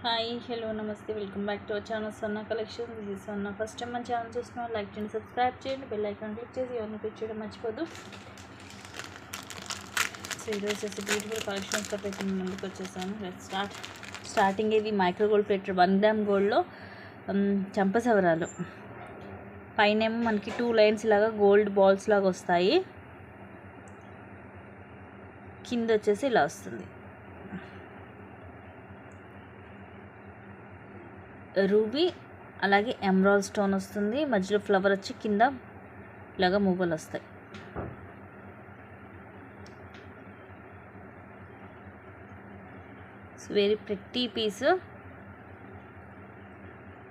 Hi hello నమస్తే welcome back to our channel Sanna collection. This is Sanna. First time మన channel చూస్తున్నాం, like చేయండి, subscribe చేయండి, bell icon click చేసి ఎవరిని క్లిక్ చేయడం మర్చిపోదు. సో ఈరోజు వచ్చేసి బ్యూటిఫుల్ కలెక్షన్స్తో పెట్టి ముందుకు వచ్చేసాను. స్టార్టింగ్ ఇవి మైక్రో గోల్డ్ ప్లేటెడ్ 1 గ్రామ్ గోల్డ్లో చంపసవరాలు పైన ఏమో మనకి 2 లైన్స్ లాగా గోల్డ్ బాల్స్ లాగా వస్తాయి, కింద వచ్చేసి ఇలా వస్తుంది. రూబీ అలాగే ఎమరాల్డ్ స్టోన్ వస్తుంది, మధ్యలో ఫ్లవర్ వచ్చి కింద ఇలాగా మువ్వలు వస్తాయి. Very pretty piece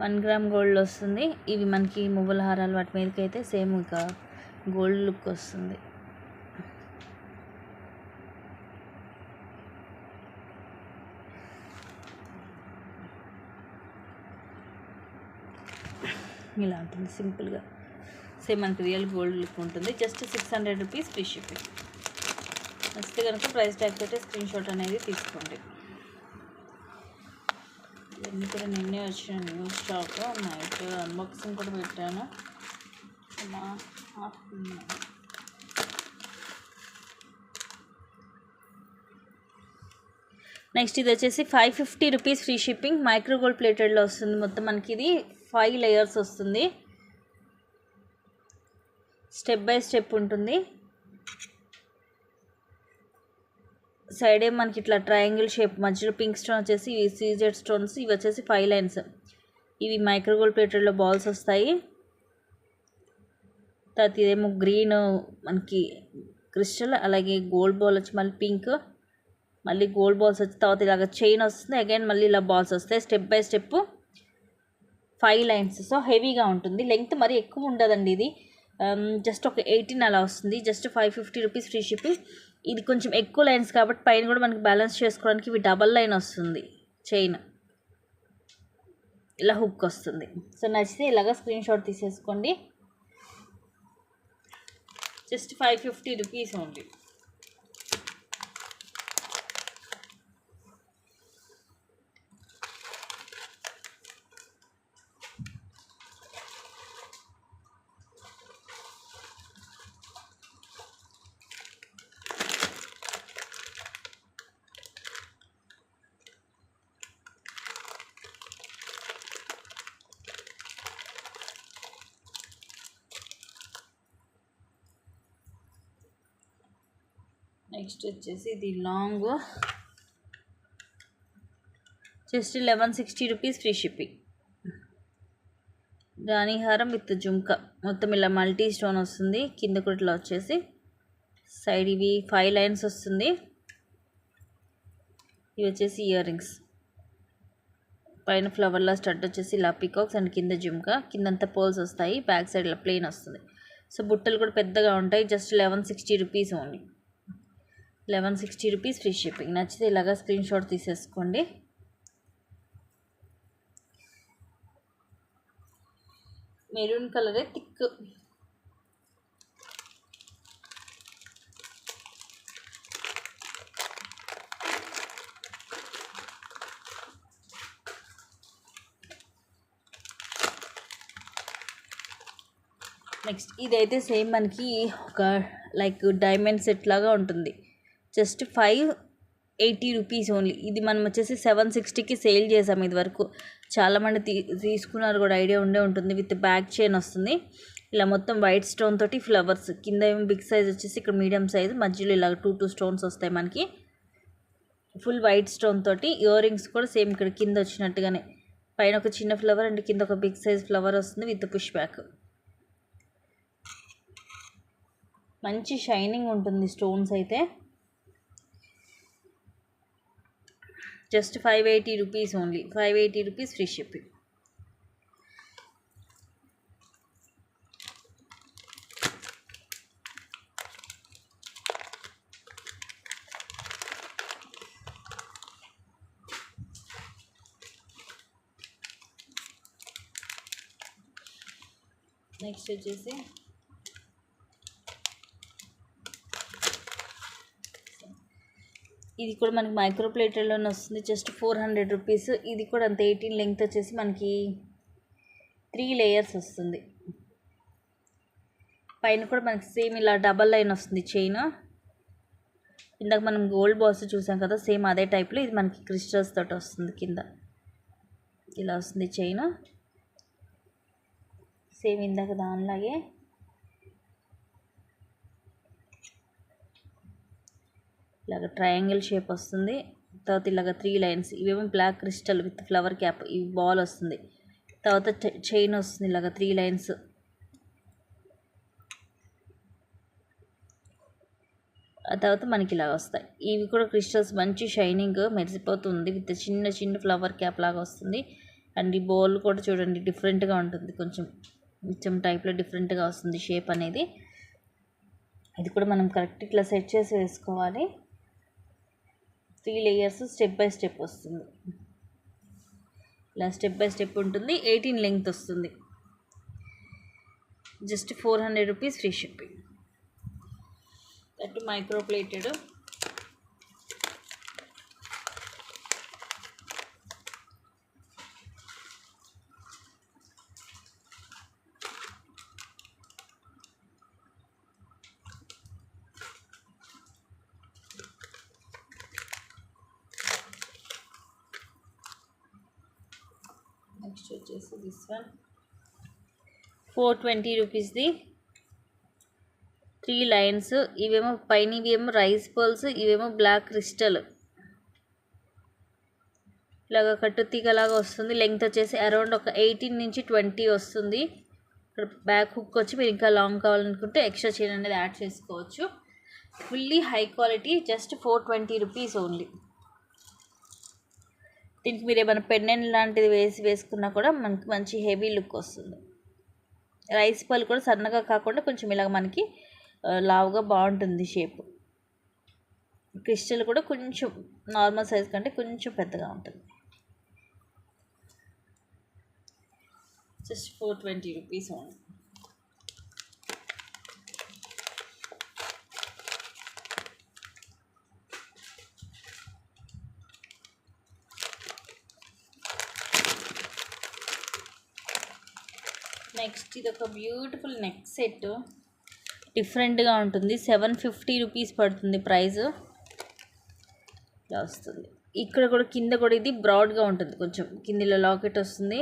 1 gram gold వస్తుంది. ఇవి మనకి మువ్వల హారాలు వాటి మీదకి అయితే సేమ్ ఇంకా గోల్డ్ లుక్ వస్తుంది. ఇలా ఉంటుంది సింపుల్గా, సేమ్ మనకి రియల్ గోల్డ్ లుక్ ఉంటుంది. Just 600 rupees free shipping. నచ్చితే కనుక ప్రైస్ ట్యాగ్ తోటి స్క్రీన్ షాట్ అనేది తీసుకోండి. ఇవన్నీ కూడా నిన్నే వచ్చిన న్యూ స్టాక్. నైట్ అన్బాక్సింగ్ కూడా పెట్టాను. నెక్స్ట్ ఇది వచ్చేసి 550 rupees free shipping. Micro gold ప్లేటెడ్లో వస్తుంది. మొత్తం మనకి ఇది 5 లేయర్స్ వస్తుంది, స్టెప్ బై స్టెప్ ఉంటుంది. సైడ్ ఏం మనకి ఇట్లా ట్రయాంగిల్ షేప్, మధ్యలో పింక్ స్టోన్ వచ్చేసి ఇవి సీజెడ్ స్టోన్స్. ఇవి వచ్చేసి 5 లైన్స్. ఇవి మైక్రో గోల్డ్ ప్లేటెడ్లో బాల్స్ వస్తాయి. తర్వాత ఇదేమో గ్రీన్ మనకి క్రిస్టల్, అలాగే గోల్డ్ బాల్ వచ్చి మళ్ళీ పింక్, మళ్ళీ గోల్డ్ బాల్స్ వచ్చి తర్వాత ఇలాగ చైన్ వస్తుంది. అగైన్ మళ్ళీ ఇలా బాల్స్ వస్తాయి. Step by step 5 lines. So హెవీగా ఉంటుంది. లెంగ్త్ మరి ఎక్కువ ఉండదండి. ఇది జస్ట్ ఒక 18 అలా వస్తుంది. Just 550 rupees free shipping. ఇది కొంచెం ఎక్కువ లైన్స్ కాబట్టి పైన కూడా మనకి బ్యాలెన్స్ చేసుకోవడానికి ఇవి డబల్ లైన్ వస్తుంది చైన్, ఇలా హుక్ వస్తుంది. సో నచ్చితే ఇలాగ స్క్రీన్ షాట్ తీసేసుకోండి. Just 550 rupees only. నెక్స్ట్ వచ్చేసి ఇది long, just 1160 rupees free shipping. రాణిహారం విత్ జుంకా, మొత్తం ఇలా మల్టీ స్టోన్ వస్తుంది. కింద కూడా ఇట్లా వచ్చేసి సైడ్ ఇవి 5 లైన్స్ వస్తుంది. ఇవి వచ్చేసి ఇయర్ రింగ్స్, పైన ఫ్లవర్లా స్టడ్ వచ్చేసి ఇలా పికాక్స్ అండ్ కింద జుంకా, కిందంతా పోల్స్ వస్తాయి. బ్యాక్ సైడ్ ఇలా ప్లెయిన్ వస్తుంది. సో బుట్టలు కూడా పెద్దగా ఉంటాయి. Just 1160 rupees only. 1160 rupees free shipping. నచ్చితే ఇలాగా స్క్రీన్ షాట్ తీసేసుకోండి. మెరూన్ కలరే థిక్. నెక్స్ట్ ఇదైతే సేమ్ మనకి ఒక లైక్ డైమండ్ సెట్ లాగా ఉంటుంది. Just 580 rupees only. ఇది మనం వచ్చేసి 760కి సేల్ చేసాము ఇది వరకు. చాలామంది తీసుకున్నారు కూడా, ఐడియా ఉండే ఉంటుంది. విత్ బ్యాక్ చైన్ వస్తుంది. ఇలా మొత్తం వైట్ స్టోన్ తోటి ఫ్లవర్స్, కింద ఏమో బిగ్ సైజ్ వచ్చేసి ఇక్కడ మీడియం సైజ్, మధ్యలో ఇలా 2 స్టోన్స్ వస్తాయి మనకి. ఫుల్ వైట్ స్టోన్ తోటి ఇయర్ రింగ్స్ కూడా సేమ్ ఇక్కడ కింద వచ్చినట్టుగానే, పైన ఒక చిన్న ఫ్లవర్ అండ్ కింద ఒక బిగ్ సైజ్ ఫ్లవర్ వస్తుంది విత్ పుష్ బ్యాక్. మంచి షైనింగ్ ఉంటుంది స్టోన్స్ అయితే. Just 580 rupees only. 580 rupees free shipping. Next వచ్చేసి ఇది కూడా మనకి మైక్రో ప్లేటెడ్లోనే వస్తుంది, జస్ట్ 400 రూపీస్. ఇది కూడా అంత 18 లెంగ్త్ వచ్చేసి మనకి 3 లేయర్స్ వస్తుంది. పైన కూడా మనకి సేమ్ ఇలా డబల్ లైన్ వస్తుంది చైన్. ఇందాక మనం గోల్డ్ బాల్స్ చూసాం కదా, సేమ్ అదే టైప్లో ఇది మనకి క్రిస్టల్స్ తోటి వస్తుంది. కింద ఇలా వస్తుంది చైన్, సేమ్ ఇందాక దానిలాగే. ఇలాగ ట్రయాంగిల్ షేప్ వస్తుంది. తర్వాత ఇలాగ 3 లైన్స్, ఇవేమో black crystal with flower cap, ఇవి బాల్ వస్తుంది. తర్వాత చైన్ వస్తుంది ఇలాగ 3 లైన్స్. ఆ తర్వాత మనకి ఇలా వస్తాయి. ఇవి కూడా క్రిస్టల్స్ మంచి షైనింగ్ మెరిసిపోతుంది విత్ చిన్న చిన్న ఫ్లవర్ క్యాప్ లాగా వస్తుంది. అండ్ ఈ బౌల్ కూడా చూడండి డిఫరెంట్గా ఉంటుంది, కొంచెం టైప్లో డిఫరెంట్గా వస్తుంది షేప్ అనేది. ఇది కూడా మనం కరెక్ట్ ఇట్లా సెట్ చేసి వేసుకోవాలి. 3 లేయర్స్ స్టెప్ బై స్టెప్ వస్తుంది. ఇలా స్టెప్ బై స్టెప్ ఉంటుంది. 18 లెంగ్త్ వస్తుంది. Just 400 rupees free shipping. That micro plated. Next వచ్చేసి దిస్ వన్ 420 రూపీస్ది 3 లైన్స్. ఇవేమో పైన ఇవేమో రైస్ పర్ల్స్, ఇవేమో బ్లాక్ క్రిస్టల్. ఇలాగ కట్టు తీగలాగా వస్తుంది. లెంగ్త్ వచ్చేసి అరౌండ్ ఒక 18 నుంచి 20 వస్తుంది. ఇక్కడ బ్యాక్ హుక్ వచ్చి మీరు ఇంకా లాంగ్ కావాలనుకుంటే ఎక్స్ట్రా చైన్ అనేది యాడ్ చేసుకోవచ్చు. Fully high quality, just 420 rupees only. దీనికి మీరు ఏమైనా పెండెంట్ లాంటిది వేసుకున్నా కూడా మనకి మంచి హెవీ లుక్ వస్తుంది. రైస్ పళ్ళు కూడా సన్నగా కాకుండా కొంచెం ఇలాగ మనకి లావుగా బాగుంటుంది షేప్. క్రిస్టల్ కూడా కొంచెం నార్మల్ సైజ్ కంటే కొంచెం పెద్దగా ఉంటుంది. Just 420 rupees only. నెక్స్ట్ ఇది ఒక బ్యూటిఫుల్ నెక్ సెట్, డిఫరెంట్గా ఉంటుంది. 750 రూపీస్ పడుతుంది ప్రైస్. ఇలా వస్తుంది. ఇక్కడ కూడా కింద కూడా ఇది బ్రాడ్గా ఉంటుంది, కొంచెం కిందిలో లాకెట్ వస్తుంది.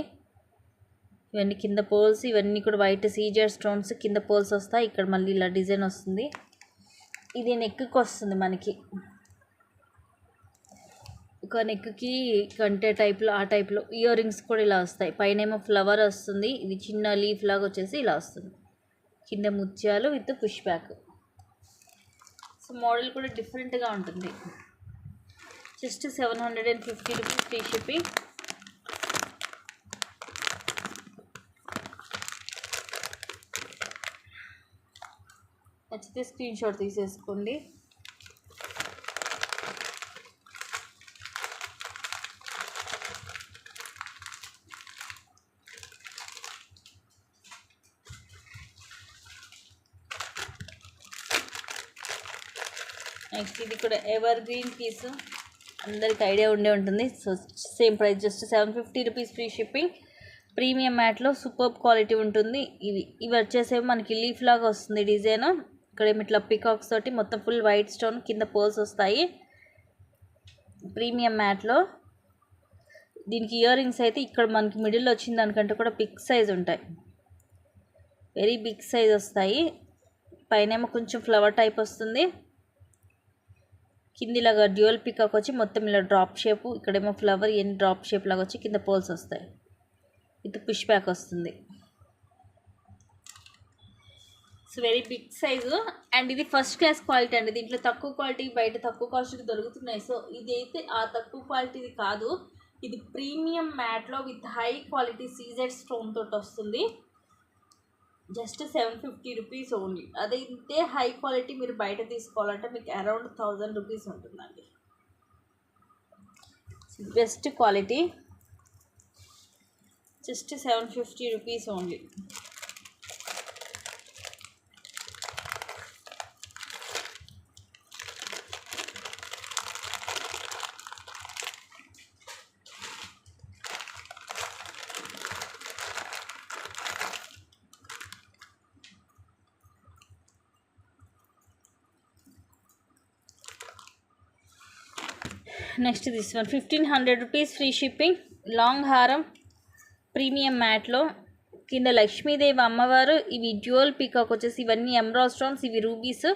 ఇవన్నీ కింద పోల్స్, ఇవన్నీ కూడా వైట్ సీజర్ స్టోన్స్ కింద పోల్స్ వస్తాయి. ఇక్కడ మళ్ళీ ఇలా డిజైన్ వస్తుంది. ఇది నెక్కి వస్తుంది మనకి, ఒక నెక్కి కంటే టైప్లో ఆ టైప్లో. ఇయర్ రింగ్స్ కూడా ఇలా వస్తాయి. పైన ఏమో ఫ్లవర్ వస్తుంది, ఇది చిన్న లీఫ్ లాగా వచ్చేసి ఇలా వస్తుంది. కింద ముత్యాలు with push back. So model కూడా డిఫరెంట్గా ఉంటుంది. Just 750 rupees free shipping. నచ్చితే స్క్రీన్ షాట్ తీసేసుకోండి. నెక్స్ట్ ఇది కూడా ఎవర్ గ్రీన్ పీస్, అందరికి ఐడియా ఉండే ఉంటుంది. So same price, just 750 rupees free shipping. Premium మ్యాట్లో సూపర్ క్వాలిటీ ఉంటుంది. ఇవి వచ్చేసేమో మనకి లీఫ్ లాగా వస్తుంది డిజైన్. ఇక్కడ ఏమి ఇట్లా పికాక్స్ తోటి మొత్తం ఫుల్ వైట్ స్టోన్ కింద పోల్స్ వస్తాయి. ప్రీమియం మ్యాట్లో దీనికి ఇయర్ రింగ్స్ అయితే ఇక్కడ మనకి మిడిల్లో వచ్చిన దానికంటే కూడా బిగ్ సైజ్ ఉంటాయి, వెరీ బిగ్ సైజ్ వస్తాయి. పైనేమో కొంచెం ఫ్లవర్ టైప్ వస్తుంది. కింద ఇలాగా డ్యూయల్ పికాక్ వచ్చి మొత్తం ఇలా డ్రాప్ షేప్, ఇక్కడేమో ఫ్లవర్ డ్రాప్ షేప్ లాగా వచ్చి కింద పోల్స్ వస్తాయి. ఇది పుష్ బ్యాక్ వస్తుంది. So very big size and ఇది ఫస్ట్ క్లాస్ క్వాలిటీ అండి. దీంట్లో తక్కువ క్వాలిటీ బయట తక్కువ కాస్ట్కి దొరుకుతున్నాయి. సో ఇది అయితే ఆ తక్కువ క్వాలిటీది కాదు, ఇది ప్రీమియం మ్యాట్లో with high quality CZ stone తోటి వస్తుంది. Just 750 rupees only. అదే ఇంతే హై క్వాలిటీ మీరు బయట తీసుకోవాలంటే మీకు అరౌండ్ 1000 రూపీస్ ఉంటుందండి. Best quality, just 750 rupees only. Next this one 1500 rupees free shipping. Long హారం ప్రీమియం మ్యాట్లో కింద లక్ష్మీదేవి అమ్మవారు. ఇవి డ్యూయల్ పీకాక్ వచ్చేసి ఇవన్నీ ఎమరాల్డ్ స్టోన్స్, ఇవి రూబీస్.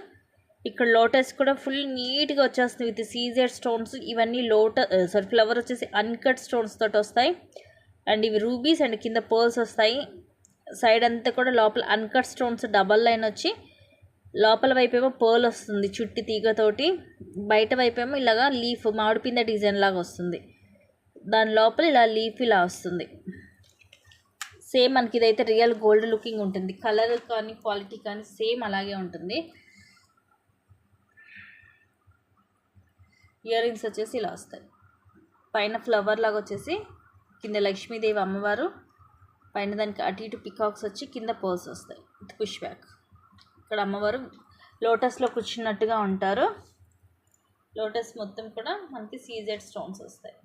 ఇక్కడ లోటస్ కూడా ఫుల్ నీట్గా వచ్చేస్తుంది విత్ సీజెడ్ స్టోన్స్. ఇవన్నీ ఫ్లవర్ వచ్చేసి అన్కట్ స్టోన్స్ తోటి వస్తాయి. అండ్ ఇవి రూబీస్ అండ్ కింద పర్ల్స్ వస్తాయి. సైడ్ అంతా కూడా లోపల అన్కట్ స్టోన్స్ డబల్ లైన్ వచ్చి లోపల వైపేమో పర్ల్ వస్తుంది చుట్టి తీగతోటి. బయట వైపేమో ఇలాగా లీఫ్ మామిడిపింద డిజైన్ లాగా వస్తుంది. దాని లోపల ఇలా లీఫ్ ఇలా వస్తుంది. సేమ్ మనకి ఇదైతే రియల్ గోల్డ్ లుకింగ్ ఉంటుంది. కలర్ కానీ క్వాలిటీ కానీ సేమ్ అలాగే ఉంటుంది. ఇయర్ రింగ్స్ వచ్చేసి ఇలా వస్తాయి. పైన ఫ్లవర్ లాగా వచ్చేసి కింద లక్ష్మీదేవి అమ్మవారు, పైన దానికి అటు ఇటు పికాక్స్ వచ్చి కింద పర్ల్స్ వస్తాయి విత్ పుష్ బ్యాక్. ఇక్కడ అమ్మవారు లోటస్లో కూర్చున్నట్టుగా ఉంటారు. లోటస్ మొత్తం కూడా మనకి సీజెడ్ స్టోన్స్ వస్తాయి.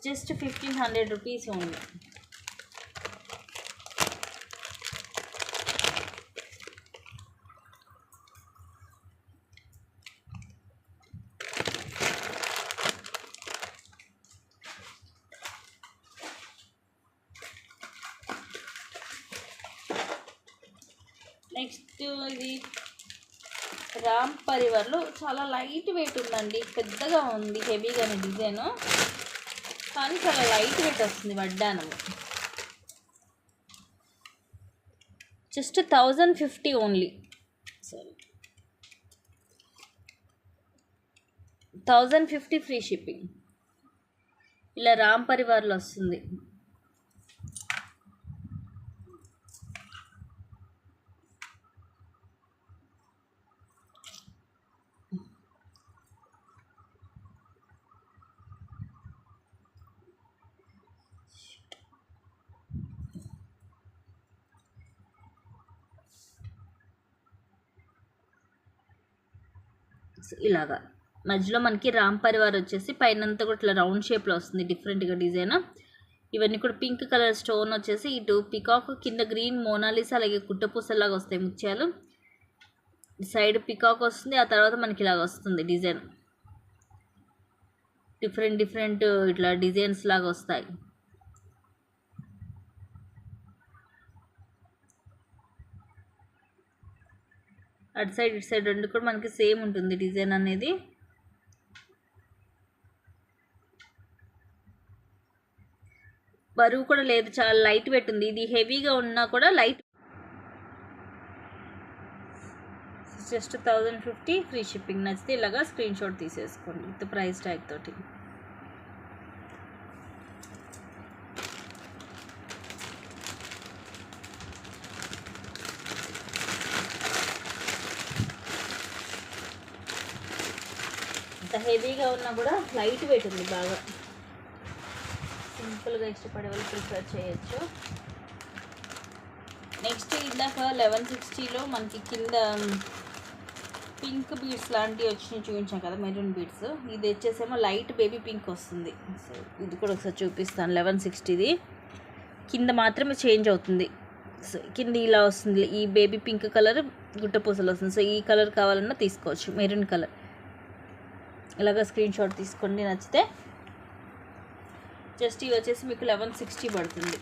Just 1500 rupees only. నెక్స్ట్ ఇది రామ్ పరివార్లో చాలా లైట్ వెయిట్ ఉందండి. పెద్దగా ఉంది, హెవీగానే డిజైన్, కానీ చాలా లైట్ వెయిట్ వస్తుంది. వడ్డానము just 1050 only. Sorry 1050 free shipping. ఇలా రామ్ పరివార్లో వస్తుంది. ఇలాగా మధ్యలో మనకి రామ్ పరివార్ వచ్చేసి పైనంతా కూడా ఇట్లా రౌండ్ షేప్లో వస్తుంది డిఫరెంట్గా డిజైన్. ఇవన్నీ కూడా పింక్ కలర్ స్టోన్ వచ్చేసి ఇటు పికాక్, కింద గ్రీన్ మోనాలిసా అలాగే కుట్టపూసలాగా వస్తాయి ముత్యాలు. సైడ్ పికాక్ వస్తుంది, ఆ తర్వాత మనకి ఇలాగ వస్తుంది డిజైన్. డిఫరెంట్ ఇట్లా డిజైన్స్ లాగా వస్తాయి. అటు సైడ్ ఇటు సైడ్ రెండు కూడా మనకి సేమ్ ఉంటుంది డిజైన్ అనేది. బరువు కూడా లేదు, చాలా లైట్ వెయిట్ ఉంది. ఇది హెవీగా ఉన్నా కూడా లైట్. Just 1050 free shipping. నచ్చితే ఇలాగా స్క్రీన్ షాట్ తీసేసుకోండి విత్ ప్రైస్ ట్యాగ్ తోటి. ఇంత హెవీగా ఉన్నా కూడా లైట్ వెయిట్ ఉంది బాగా. సింపుల్గా ఇష్టపడే వాళ్ళు ప్రిఫర్ చేయొచ్చు. నెక్స్ట్ ఇందాక 1160లో మనకి కింద పింక్ బీడ్స్ లాంటివి వచ్చినాయి చూపించాం కదా, మెరూన్ బీడ్స్. ఇది వచ్చేసేమో లైట్ బేబీ పింక్ వస్తుంది. సో ఇది కూడా ఒకసారి చూపిస్తాను. 1160ది కింద మాత్రమే చేంజ్ అవుతుంది. సో కింద ఇలా వస్తుంది, ఈ బేబీ పింక్ కలర్ గుట్టపూసలు వస్తుంది. సో ఈ కలర్ కావాలన్నా తీసుకోవచ్చు, మెరూన్ కలర్. ఇలాగ స్క్రీన్ షాట్ తీసుకోండి నచ్చితే. జస్ట్ ఇవి వచ్చేసి మీకు 1160 పడుతుంది.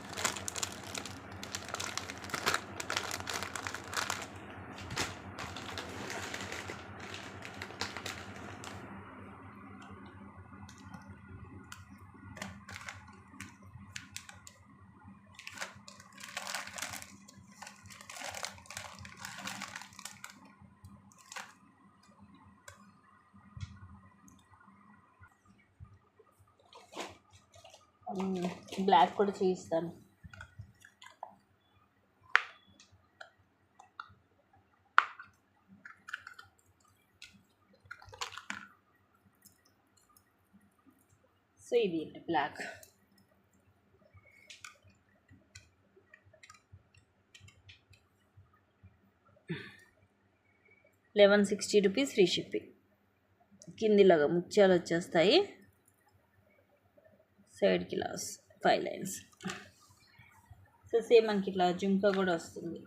బ్లాక్ కూడా చేయిస్తాను. సో ఇది బ్లాక్. ₹1160 free shipping. కిందిలాగా ముత్యాలు వచ్చేస్తాయి, సైడ్కి ఇలా 5 లైన్స్. సో సేమ్ మనకి ఇట్లా జుంకా కూడా వస్తుంది.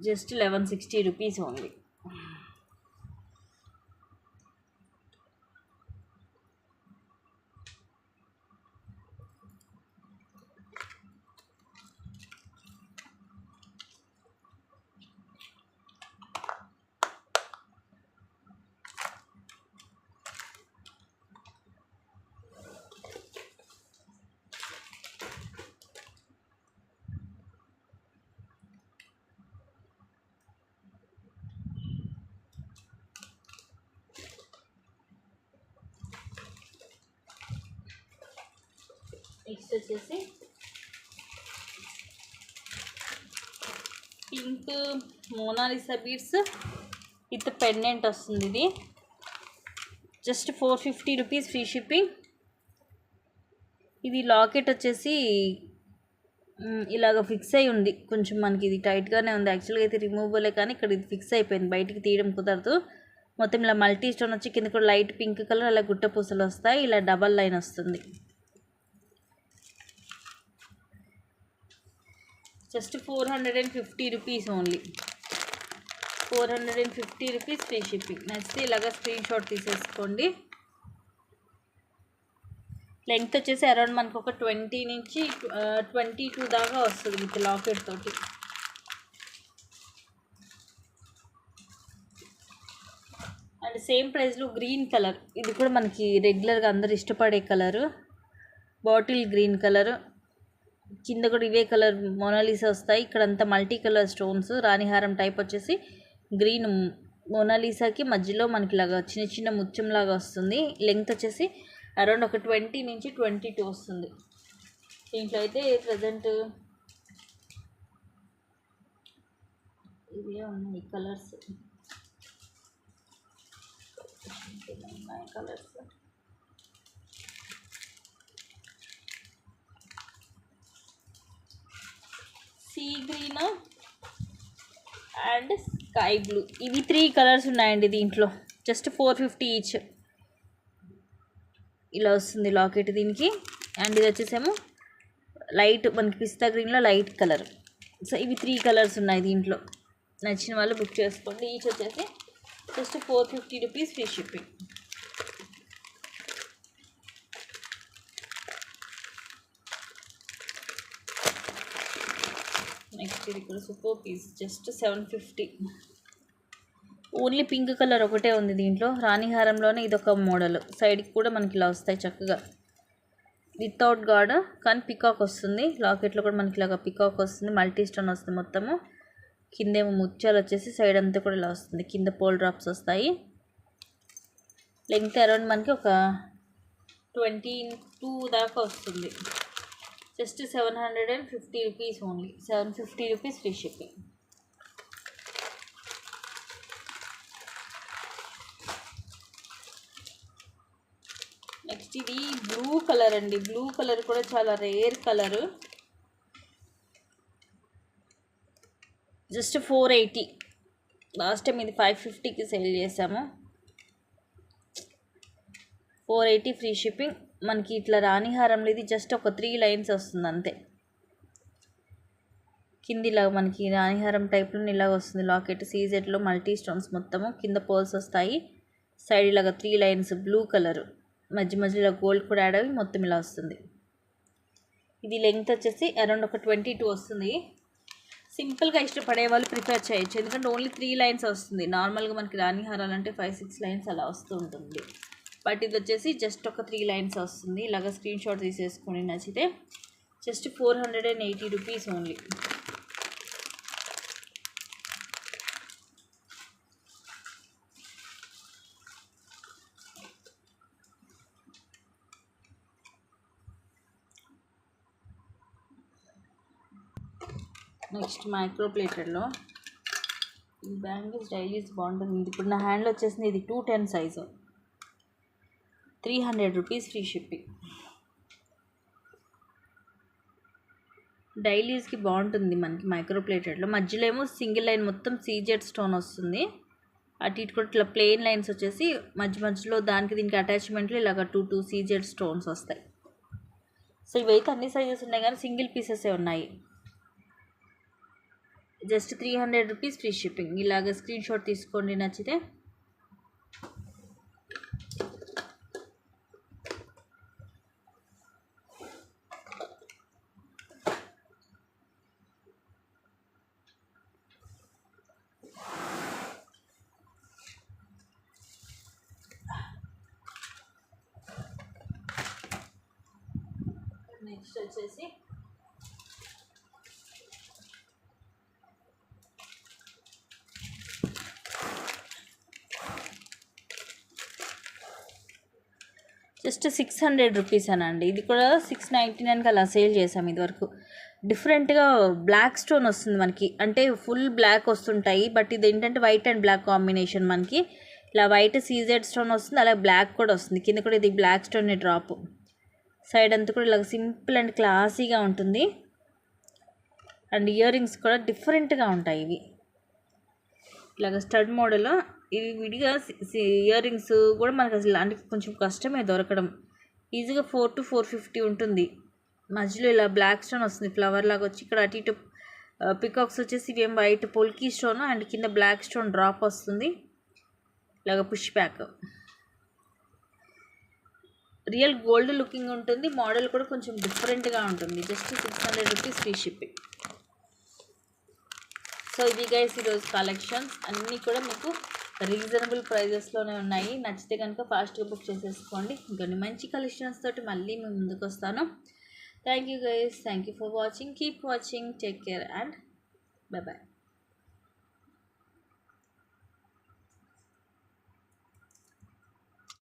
Just 1160 rupees only. నెక్స్ట్ వచ్చేసి pink Monalisa beads with pendant వస్తుంది. ఇది జస్ట్ 450 రూపీస్ ఫ్రీ షిప్పింగ్. ఇది లాకెట్ వచ్చేసి ఇలాగ ఫిక్స్ అయి ఉంది, కొంచెం మనకి ఇది టైట్గానే ఉంది. యాక్చువల్గా అయితే రిమూవబులే, కానీ ఇక్కడ ఇది ఫిక్స్ అయిపోయింది, బయటికి తీయడం కుదరదు. మొత్తం ఇలా మల్టీ స్టోన్ వచ్చి కింద కూడా లైట్ పింక్ కలర్ అలా గుట్ట పూసలు వస్తాయి. ఇలా డబల్ లైన్ వస్తుంది. Just 450 rupees only. 450 rupees free shipping. నచ్చితే ఇలాగా స్క్రీన్ షాట్ తీసేసుకోండి. లెంగ్త్ వచ్చేసి అరౌండ్ మనకు ఒక 20 నుంచి 22 దాకా వస్తుంది విత్ లాకెట్ తోటి. అండ్ సేమ్ ప్రైస్లో గ్రీన్ కలర్, ఇది కూడా మనకి రెగ్యులర్గా అందరు ఇష్టపడే కలరు, బాటిల్ గ్రీన్ కలర్. కింద కూడా ఇవే కలర్ మోనాలిసా వస్తాయి. ఇక్కడ అంతా మల్టీ కలర్ స్టోన్స్, రాణిహారం టైప్ వచ్చేసి గ్రీన్ మోనాలిసాకి మధ్యలో మనకి లాగా చిన్న చిన్న ముత్యంలాగా వస్తుంది. లెంగ్త్ వచ్చేసి అరౌండ్ ఒక 20 నుంచి 22 వస్తుంది. దీంట్లో అయితే ప్రజెంట్ ఇవే ఉన్నాయి colours. Sea green and sky blue, ఇవి 3 కలర్స్ ఉన్నాయండి దీంట్లో. Just 450 each. ఇలా వస్తుంది లాకెట్ దీనికి. అండ్ ఇది వచ్చేసేమో లైట్ మనకి పిస్తా గ్రీన్లో లైట్ కలర్. సో ఇవి 3 కలర్స్ ఉన్నాయి దీంట్లో. నచ్చిన వాళ్ళు బుక్ చేసుకోండి. ఈచ్ వచ్చేసి just 450 rupees free shipping. Next ఇది కూడా super piece, just 750. Only pink colour ఒకటే ఉంది దీంట్లో. రాణిహారంలోనే ఇదొక మోడల్. సైడ్కి కూడా మనకి ఇలా వస్తాయి చక్కగా వితౌట్ గాడ్, కానీ పికాక్ వస్తుంది. లాకెట్లో కూడా మనకి ఇలాగ పికాక్ వస్తుంది, మల్టీ స్టోన్ వస్తుంది మొత్తము. కిందేమో ముత్యాలు వచ్చేసి సైడ్ అంతా కూడా ఇలా వస్తుంది. కింద పోల్ డ్రాప్స్ వస్తాయి. లెంగ్త్ అరౌండ్ మనకి ఒక 22 దాకా వస్తుంది. Just 750 rupees only. 750 rupees free shipping. Next ఇది బ్లూ కలర్ అండి. బ్లూ కలర్ కూడా చాలా rare colour. Just 480. Last time ఇది 550కి సేల్ చేసాము. 480 ఫ్రీ షిప్పింగ్. మనకి ఇట్లా రాణిహారంలో ఇది జస్ట్ ఒక 3 లైన్స్ వస్తుంది అంతే. కింద ఇలా మనకి రాణిహారం టైప్లో ఇలాగ వస్తుంది లాకెట్. సీజెట్లో మల్టీ స్టోన్స్ మొత్తము. కింద పోల్స్ వస్తాయి. సైడ్ ఇలాగ 3 లైన్స్ బ్లూ కలరు. మధ్య మధ్యలో గోల్డ్ కూడా యాడ్ అయ్యి మొత్తం ఇలా వస్తుంది. ఇది లెంగ్త్ వచ్చేసి అరౌండ్ ఒక 22 వస్తుంది. సింపుల్గా ఇష్టపడే వాళ్ళు ప్రిఫర్ చేయొచ్చు, ఎందుకంటే ఓన్లీ 3 లైన్స్ వస్తుంది. నార్మల్గా మనకి రాణిహారాలు అంటే 5-6 లైన్స్ అలా వస్తూ ఉంటుంది. బట్ ఇది వచ్చేసి జస్ట్ ఒక 3 లైన్స్ వస్తుంది. ఇలాగ స్క్రీన్ షాట్ తీసేసుకొని నచ్చితే just 480 rupees only. Next micro ప్లేటెడ్లో ఈ బ్యాంగిల్స్ డైలీస్ బాగుంటుంది. ఇప్పుడు నా హ్యాండ్లో వచ్చేసింది ఇది 210 సైజు. 300 rupees free shipping. డైలీస్కి బాగుంటుంది మనకి మైక్రో ప్లేటెడ్లో. మధ్యలో ఏమో సింగిల్ లైన్ మొత్తం సీజెడ్ స్టోన్ వస్తుంది. అటు ఇటు కూడా ఇట్లా ప్లెయిన్ లైన్స్ వచ్చేసి మధ్య మధ్యలో దానికి దీనికి అటాచ్మెంట్లో ఇలాగ 2 సీజెడ్ స్టోన్స్ వస్తాయి. సో ఇవైతే అన్ని సైజెస్ ఉన్నాయి, కానీ సింగిల్ పీసెసే ఉన్నాయి. Just 300 rupees free shipping. ఇలాగ స్క్రీన్ షాట్ తీసుకోండి నచ్చితే. నెక్స్ట్ వచ్చేసి జస్ట్ 600 రూపీస్ అనండి. ఇది కూడా 699కి అలా సేల్ చేసాం ఇదివరకు. డిఫరెంట్గా బ్లాక్ స్టోన్ వస్తుంది మనకి, అంటే ఫుల్ బ్లాక్ వస్తుంటాయి, బట్ ఇది ఏంటంటే వైట్ అండ్ బ్లాక్ కాంబినేషన్. మనకి ఇలా వైట్ సీజెడ్ స్టోన్ వస్తుంది, అలాగే బ్లాక్ కూడా వస్తుంది. కింద కూడా ఇది బ్లాక్ స్టోన్ డ్రాప్. సైడ్ అంతా కూడా ఇలా సింపుల్ అండ్ క్లాసీగా ఉంటుంది. అండ్ ఇయర్ రింగ్స్ కూడా డిఫరెంట్గా ఉంటాయి. ఇవి ఇలాగ స్టడ్ మోడల్. ఇవి విడిగా ఇయర్ రింగ్స్ కూడా మనకు అసలు అంటే కొంచెం కష్టమే దొరకడం. ఈజీగా 4 to 450 ఉంటుంది. మధ్యలో ఇలా బ్లాక్ స్టోన్ వస్తుంది, ఫ్లవర్ లాగా వచ్చి ఇక్కడ అటు ఇటు పికాక్స్ వచ్చేసి ఇవేం వైట్ పొల్కీ స్టోన్ అండ్ కింద బ్లాక్ స్టోన్ డ్రాప్ వస్తుంది. ఇలాగ push back. Real gold looking ఉంటుంది. మోడల్ కూడా కొంచెం డిఫరెంట్గా ఉంటుంది. Just 600 rupees free shipping. So ఇది గైస్ ఈరోజు కలెక్షన్స్ అన్నీ కూడా మీకు రీజనబుల్ ప్రైజెస్లోనే ఉన్నాయి. నచ్చితే కనుక ఫాస్ట్గా బుక్ చేసేసుకోండి. ఇంకొన్ని మంచి కలెక్షన్స్ తోటి మళ్ళీ మేము ముందుకు వస్తాను. Thank you guys, thank you for watching. Keep watching, take care and bye bye.